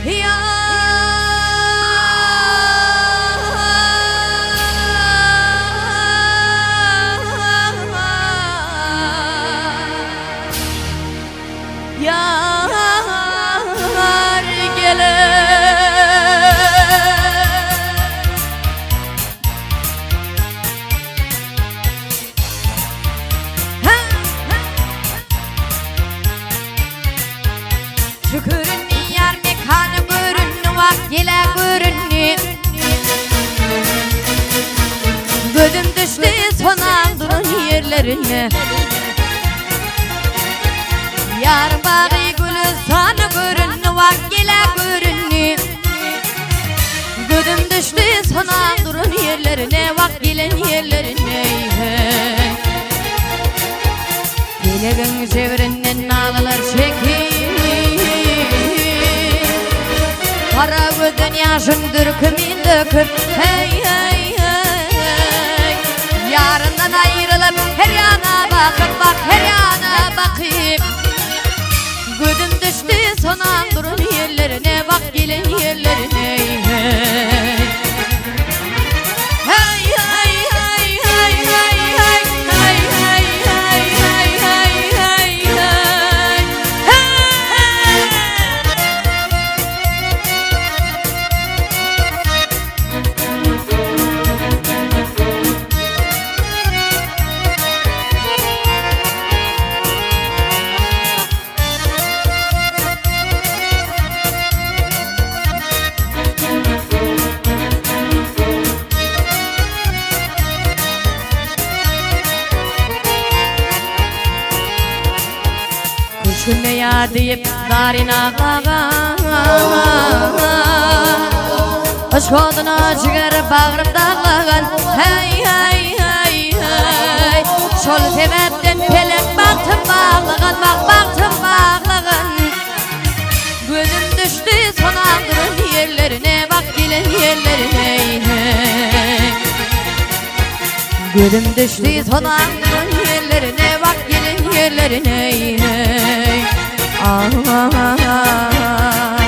Yar gelir şükürün yar mekanı görünü vak gele görünü gözüm düştü sonan durun yerlerine yar bağı gülü sana görünü vak gele görünü gözüm düştü sonan durun yerlerine vak gelen yerlerine Gelevin çevirinden ağlar çekir Kara gözün yaşın dürkümün dökür Hey hey hey Yarından ayrılıp her yana bakıp bak her yana bakıp Gözüm düştü sonan durun yerlerine bak gelin yerlerine Hey hey hey hey hey hey hey hey hey hey hey hey Kuşun yar deyip narin ağlagan Hoş koduna çıkarıp bağırıp dağlagan Hey hey hey hey Şol sebepten pelek baktım bağlagan Bak baktım bağlagan Gözüm düştü son aldırın yerlerine Bak gelin yerlerine Gözüm düştü son aldırın yerlerine Bak gelin yerlerine ah, ah, ah, ah,